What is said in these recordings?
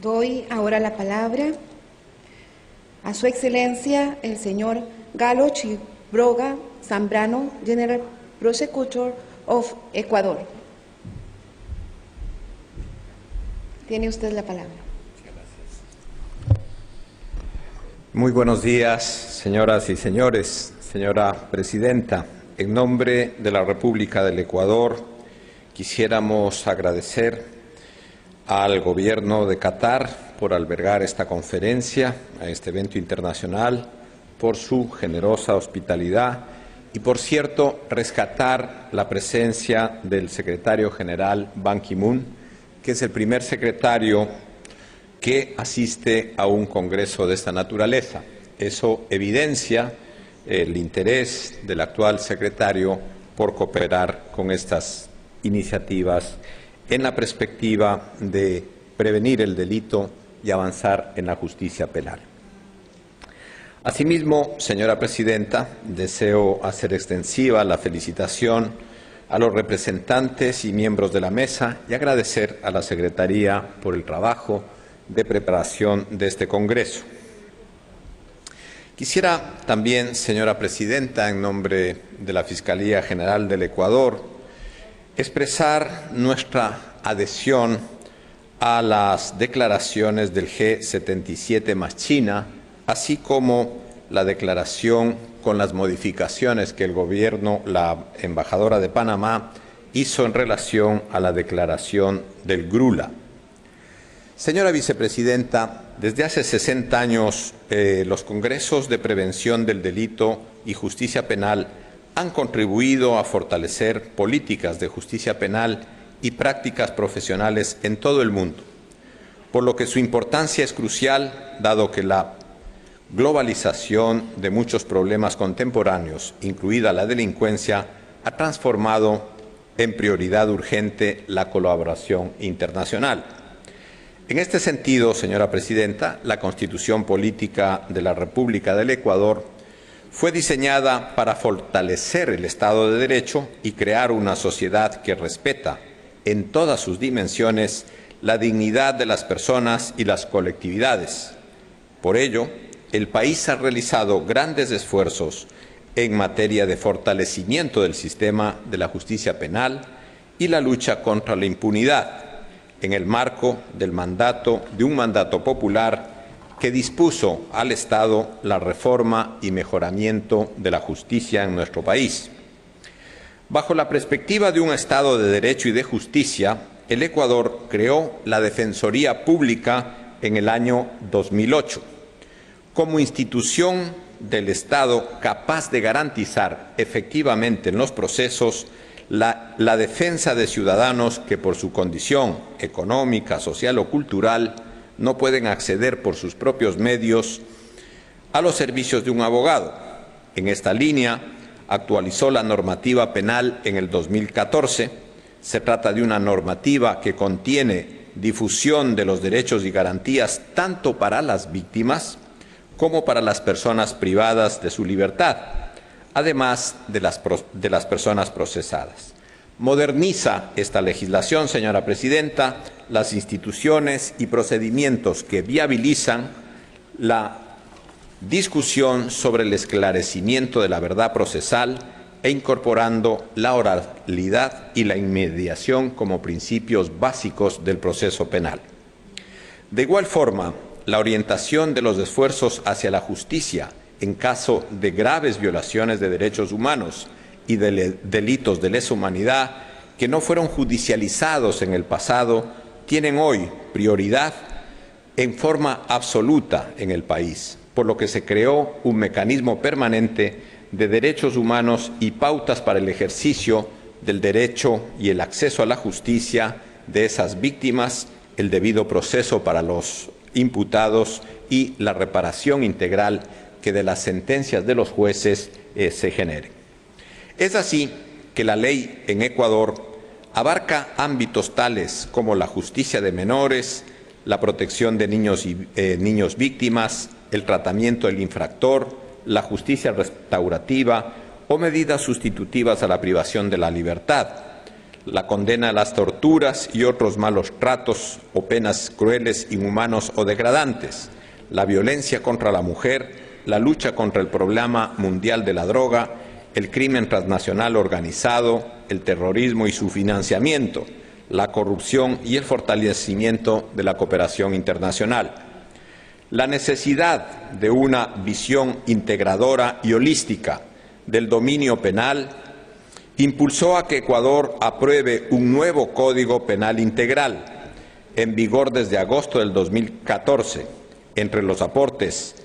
Doy ahora la palabra a Su Excelencia el señor Galo Chibroga Zambrano, General Prosecutor of Ecuador. Tiene usted la palabra. Muy buenos días, señoras y señores. Señora Presidenta, en nombre de la República del Ecuador, quisiéramos agradecer al Gobierno de Qatar por albergar esta conferencia, a este evento internacional, por su generosa hospitalidad y, por cierto, rescatar la presencia del secretario general Ban Ki-moon, que es el primer secretario que asiste a un congreso de esta naturaleza. Eso evidencia el interés del actual secretario por cooperar con estas iniciativas en la perspectiva de prevenir el delito y avanzar en la justicia penal. Asimismo, señora Presidenta, deseo hacer extensiva la felicitación a los representantes y miembros de la mesa y agradecer a la Secretaría por el trabajo de preparación de este Congreso. Quisiera también, señora Presidenta, en nombre de la Fiscalía General del Ecuador, expresar nuestra adhesión a las declaraciones del G77 más China, así como la declaración con las modificaciones que el Gobierno, la embajadora de Panamá, hizo en relación a la declaración del Grula. Señora Vicepresidenta, desde hace 60 años los congresos de prevención del delito y justicia penal han contribuido a fortalecer políticas de justicia penal y prácticas profesionales en todo el mundo, por lo que su importancia es crucial, dado que la globalización de muchos problemas contemporáneos, incluida la delincuencia, ha transformado en prioridad urgente la colaboración internacional. En este sentido, señora Presidenta, la Constitución Política de la República del Ecuador fue diseñada para fortalecer el Estado de Derecho y crear una sociedad que respeta en todas sus dimensiones la dignidad de las personas y las colectividades. Por ello, el país ha realizado grandes esfuerzos en materia de fortalecimiento del sistema de la justicia penal y la lucha contra la impunidad, en el marco de un mandato popular que dispuso al Estado la reforma y mejoramiento de la justicia en nuestro país. Bajo la perspectiva de un Estado de Derecho y de Justicia, el Ecuador creó la Defensoría Pública en el año 2008, como institución del Estado capaz de garantizar efectivamente en los procesos la defensa de ciudadanos que por su condición económica, social o cultural no pueden acceder por sus propios medios a los servicios de un abogado. En esta línea, actualizó la normativa penal en el 2014. Se trata de una normativa que contiene difusión de los derechos y garantías tanto para las víctimas como para las personas privadas de su libertad, además de las personas procesadas. Moderniza esta legislación, señora Presidenta, las instituciones y procedimientos que viabilizan la discusión sobre el esclarecimiento de la verdad procesal e incorporando la oralidad y la inmediación como principios básicos del proceso penal. De igual forma, la orientación de los esfuerzos hacia la justicia en caso de graves violaciones de derechos humanos y de delitos de lesa humanidad que no fueron judicializados en el pasado, tienen hoy prioridad en forma absoluta en el país, por lo que se creó un mecanismo permanente de derechos humanos y pautas para el ejercicio del derecho y el acceso a la justicia de esas víctimas, el debido proceso para los imputados y la reparación integral que de las sentencias de los jueces se generen. Es así que la ley en Ecuador abarca ámbitos tales como la justicia de menores, la protección de niños víctimas, el tratamiento del infractor, la justicia restaurativa o medidas sustitutivas a la privación de la libertad, la condena a las torturas y otros malos tratos o penas crueles, inhumanos o degradantes, la violencia contra la mujer, la lucha contra el problema mundial de la droga, el crimen transnacional organizado, el terrorismo y su financiamiento, la corrupción y el fortalecimiento de la cooperación internacional. La necesidad de una visión integradora y holística del dominio penal impulsó a que Ecuador apruebe un nuevo Código Penal Integral, en vigor desde agosto del 2014. Entre los aportes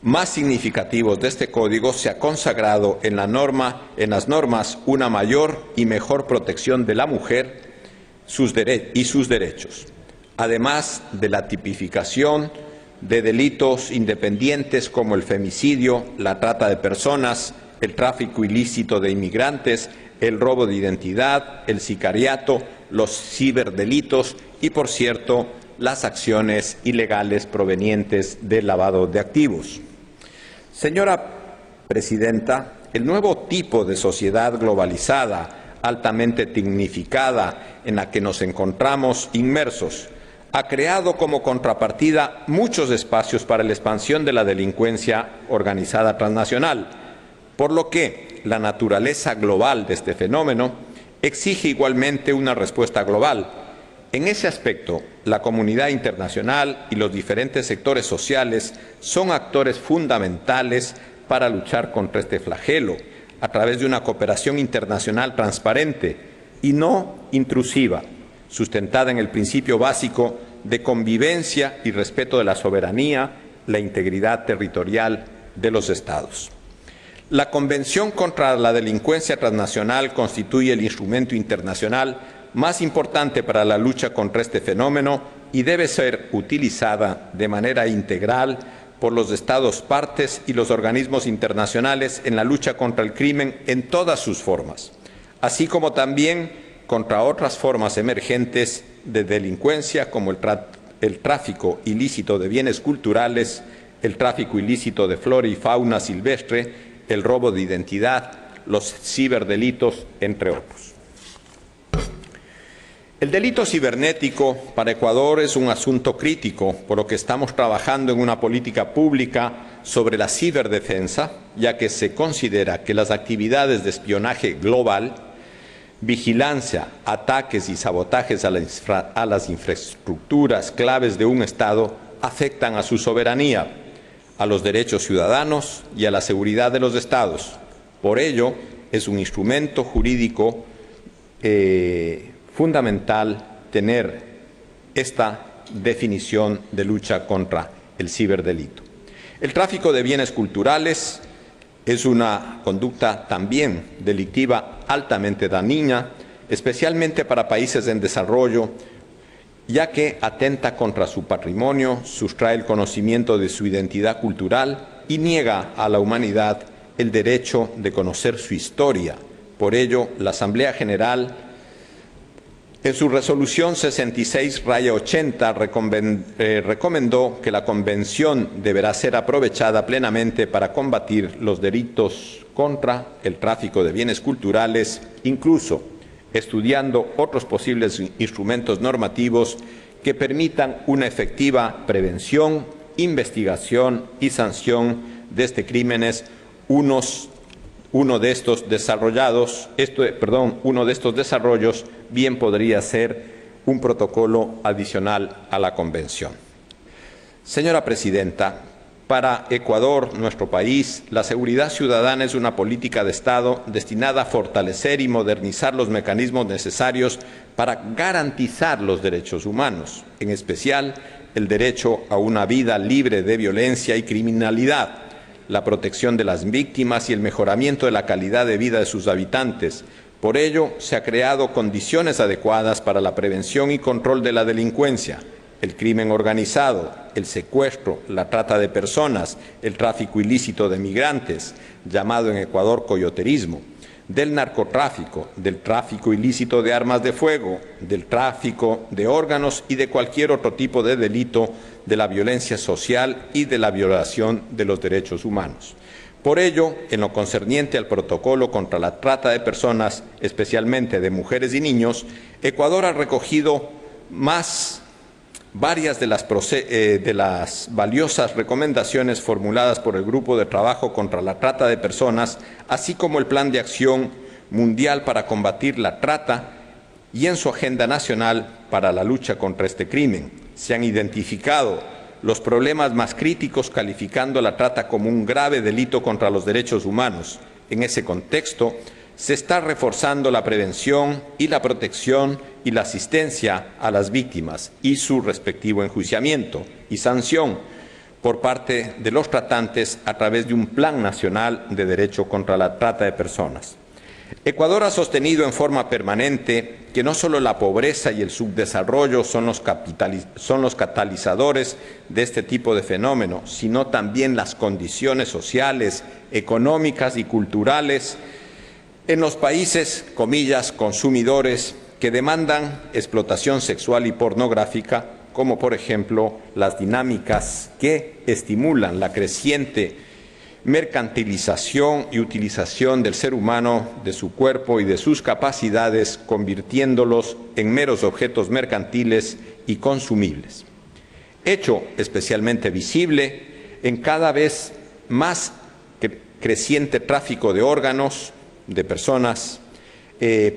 más significativos de este código se ha consagrado en las normas una mayor y mejor protección de la mujer y sus derechos, además de la tipificación de delitos independientes como el femicidio, la trata de personas, el tráfico ilícito de inmigrantes, el robo de identidad, el sicariato, los ciberdelitos y, por cierto, las acciones ilegales provenientes del lavado de activos. Señora Presidenta, el nuevo tipo de sociedad globalizada, altamente tecnificada, en la que nos encontramos inmersos, ha creado como contrapartida muchos espacios para la expansión de la delincuencia organizada transnacional, por lo que la naturaleza global de este fenómeno exige igualmente una respuesta global. En ese aspecto, la comunidad internacional y los diferentes sectores sociales son actores fundamentales para luchar contra este flagelo a través de una cooperación internacional transparente y no intrusiva, sustentada en el principio básico de convivencia y respeto de la soberanía, la integridad territorial de los Estados. La Convención contra la Delincuencia Transnacional constituye el instrumento internacional más importante para la lucha contra este fenómeno y debe ser utilizada de manera integral por los Estados partes y los organismos internacionales en la lucha contra el crimen en todas sus formas, así como también contra otras formas emergentes de delincuencia como el tráfico ilícito de bienes culturales, el tráfico ilícito de flora y fauna silvestre, el robo de identidad, los ciberdelitos, entre otros. El delito cibernético para Ecuador es un asunto crítico, por lo que estamos trabajando en una política pública sobre la ciberdefensa, ya que se considera que las actividades de espionaje global, vigilancia, ataques y sabotajes a las infraestructuras claves de un Estado afectan a su soberanía, a los derechos ciudadanos y a la seguridad de los Estados. Por ello, es un instrumento jurídico fundamental tener esta definición de lucha contra el ciberdelito. El tráfico de bienes culturales es una conducta también delictiva altamente dañina, especialmente para países en desarrollo, ya que atenta contra su patrimonio, sustrae el conocimiento de su identidad cultural y niega a la humanidad el derecho de conocer su historia. Por ello, la Asamblea General, en su resolución 66/80, recomendó que la Convención deberá ser aprovechada plenamente para combatir los delitos contra el tráfico de bienes culturales, incluso estudiando otros posibles instrumentos normativos que permitan una efectiva prevención, investigación y sanción de estos crímenes. Uno de estos desarrollos bien podría ser un protocolo adicional a la Convención. Señora Presidenta, para Ecuador, nuestro país, la seguridad ciudadana es una política de Estado destinada a fortalecer y modernizar los mecanismos necesarios para garantizar los derechos humanos, en especial el derecho a una vida libre de violencia y criminalidad, la protección de las víctimas y el mejoramiento de la calidad de vida de sus habitantes. Por ello, se han creado condiciones adecuadas para la prevención y control de la delincuencia, el crimen organizado, el secuestro, la trata de personas, el tráfico ilícito de migrantes, llamado en Ecuador coyoterismo, del narcotráfico, del tráfico ilícito de armas de fuego, del tráfico de órganos y de cualquier otro tipo de delito, de la violencia social y de la violación de los derechos humanos. Por ello, en lo concerniente al protocolo contra la trata de personas, especialmente de mujeres y niños, Ecuador ha recogido varias de las valiosas recomendaciones formuladas por el Grupo de Trabajo contra la Trata de Personas, así como el Plan de Acción Mundial para combatir la trata y en su agenda nacional para la lucha contra este crimen. Se han identificado los problemas más críticos, calificando la trata como un grave delito contra los derechos humanos. En ese contexto, se está reforzando la prevención y la protección y la asistencia a las víctimas y su respectivo enjuiciamiento y sanción por parte de los tratantes a través de un Plan Nacional de Derecho contra la Trata de Personas. Ecuador ha sostenido en forma permanente que no solo la pobreza y el subdesarrollo son los catalizadores de este tipo de fenómeno, sino también las condiciones sociales, económicas y culturales en los países, comillas, consumidores que demandan explotación sexual y pornográfica, como por ejemplo las dinámicas que estimulan la creciente mercantilización y utilización del ser humano, de su cuerpo y de sus capacidades, convirtiéndolos en meros objetos mercantiles y consumibles. Hecho especialmente visible en cada vez más creciente tráfico de órganos, de personas.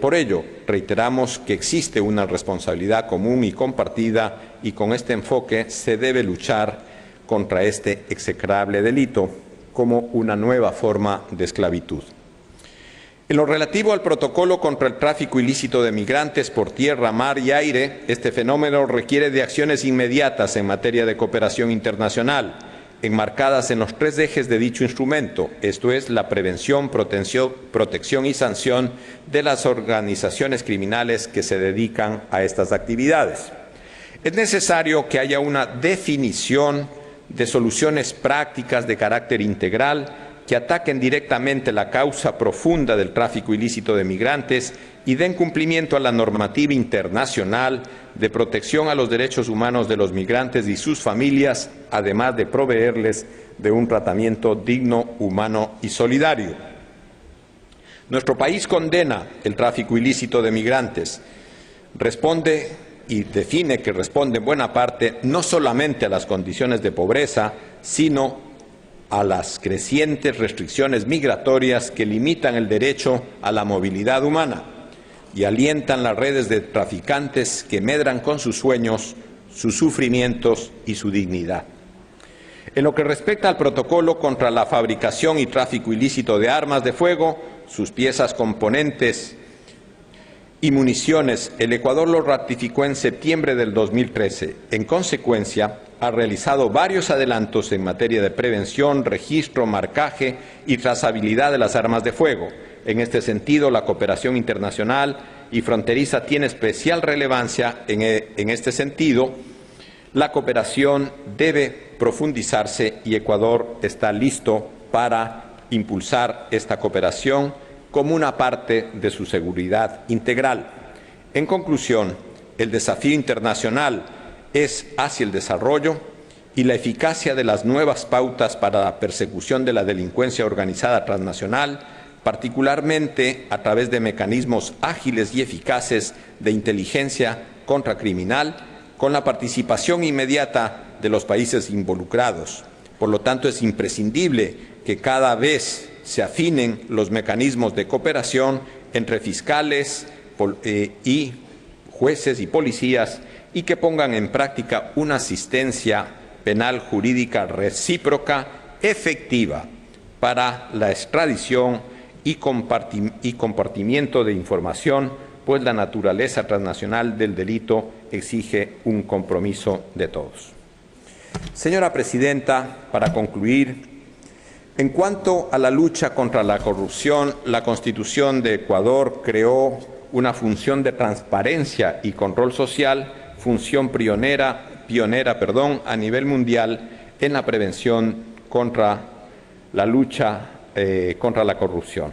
Por ello, reiteramos que existe una responsabilidad común y compartida, y con este enfoque se debe luchar contra este execrable delito como una nueva forma de esclavitud. En lo relativo al protocolo contra el tráfico ilícito de migrantes por tierra, mar y aire, este fenómeno requiere de acciones inmediatas en materia de cooperación internacional, enmarcadas en los 3 ejes de dicho instrumento, esto es, la prevención, protección y sanción de las organizaciones criminales que se dedican a estas actividades. Es necesario que haya una definición de soluciones prácticas de carácter integral que ataquen directamente la causa profunda del tráfico ilícito de migrantes y den cumplimiento a la normativa internacional de protección a los derechos humanos de los migrantes y sus familias, además de proveerles de un tratamiento digno, humano y solidario. Nuestro país condena el tráfico ilícito de migrantes, responde y define que responde en buena parte no solamente a las condiciones de pobreza, sino a las crecientes restricciones migratorias que limitan el derecho a la movilidad humana y alientan las redes de traficantes que medran con sus sueños, sus sufrimientos y su dignidad. En lo que respecta al protocolo contra la fabricación y tráfico ilícito de armas de fuego, sus piezas, componentes y municiones, el Ecuador lo ratificó en septiembre del 2013. En consecuencia, ha realizado varios adelantos en materia de prevención, registro, marcaje y trazabilidad de las armas de fuego. En este sentido, la cooperación internacional y fronteriza tiene especial relevancia. En este sentido, la cooperación debe profundizarse y Ecuador está listo para impulsar esta cooperación como una parte de su seguridad integral. En conclusión, el desafío internacional es hacia el desarrollo y la eficacia de las nuevas pautas para la persecución de la delincuencia organizada transnacional, particularmente a través de mecanismos ágiles y eficaces de inteligencia contracriminal, con la participación inmediata de los países involucrados. Por lo tanto, es imprescindible que cada vez se afinen los mecanismos de cooperación entre fiscales y jueces y policías y que pongan en práctica una asistencia penal jurídica recíproca efectiva para la extradición y compartimiento de información, pues la naturaleza transnacional del delito exige un compromiso de todos. Señora Presidenta, para concluir, en cuanto a la lucha contra la corrupción, la Constitución de Ecuador creó una función de transparencia y control social, función pionera a nivel mundial en la prevención contra la lucha contra la corrupción.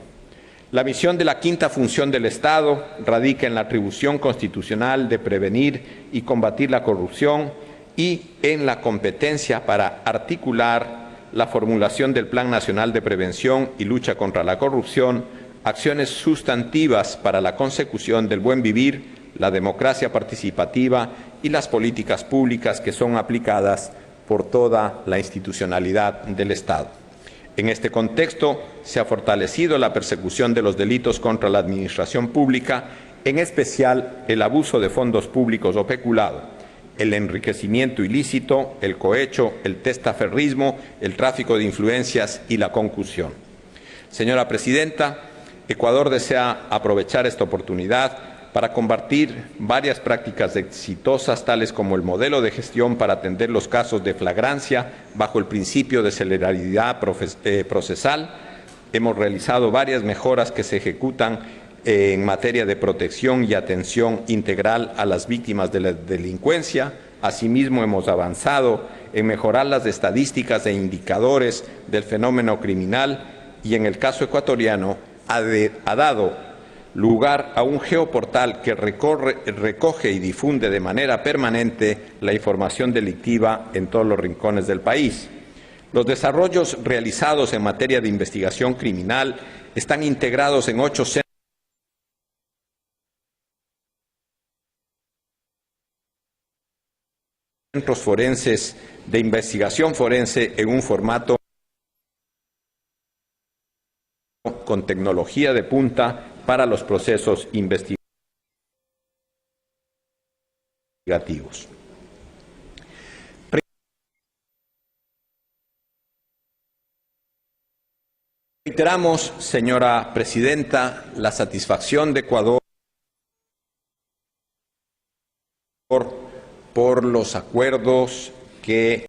La misión de la quinta función del Estado radica en la atribución constitucional de prevenir y combatir la corrupción y en la competencia para articular la formulación del Plan Nacional de Prevención y Lucha contra la Corrupción, acciones sustantivas para la consecución del buen vivir, la democracia participativa y las políticas públicas que son aplicadas por toda la institucionalidad del Estado. En este contexto, se ha fortalecido la persecución de los delitos contra la administración pública, en especial el abuso de fondos públicos o peculado, el enriquecimiento ilícito, el cohecho, el testaferrismo, el tráfico de influencias y la concusión. Señora Presidenta, Ecuador desea aprovechar esta oportunidad para combatir varias prácticas exitosas, tales como el modelo de gestión para atender los casos de flagrancia bajo el principio de celeridad procesal. Hemos realizado varias mejoras que se ejecutan en materia de protección y atención integral a las víctimas de la delincuencia. Asimismo, hemos avanzado en mejorar las estadísticas e indicadores del fenómeno criminal y, en el caso ecuatoriano, ha dado lugar a un geoportal que recoge y difunde de manera permanente la información delictiva en todos los rincones del país. Los desarrollos realizados en materia de investigación criminal están integrados en 8 centros forenses de investigación forense en un formato con tecnología de punta para los procesos investigativos. Reiteramos, señora Presidenta, la satisfacción de Ecuador por los acuerdos que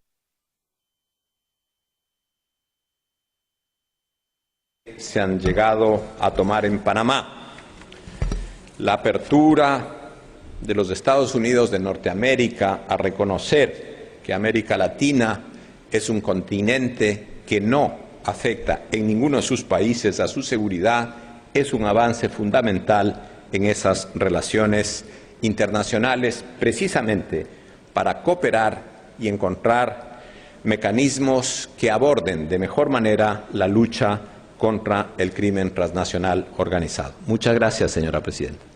se han llegado a tomar en Panamá. La apertura de los Estados Unidos de Norteamérica a reconocer que América Latina es un continente que no afecta en ninguno de sus países a su seguridad es un avance fundamental en esas relaciones internacionales, precisamente para cooperar y encontrar mecanismos que aborden de mejor manera la lucha contra el crimen transnacional organizado. Muchas gracias, señora Presidenta.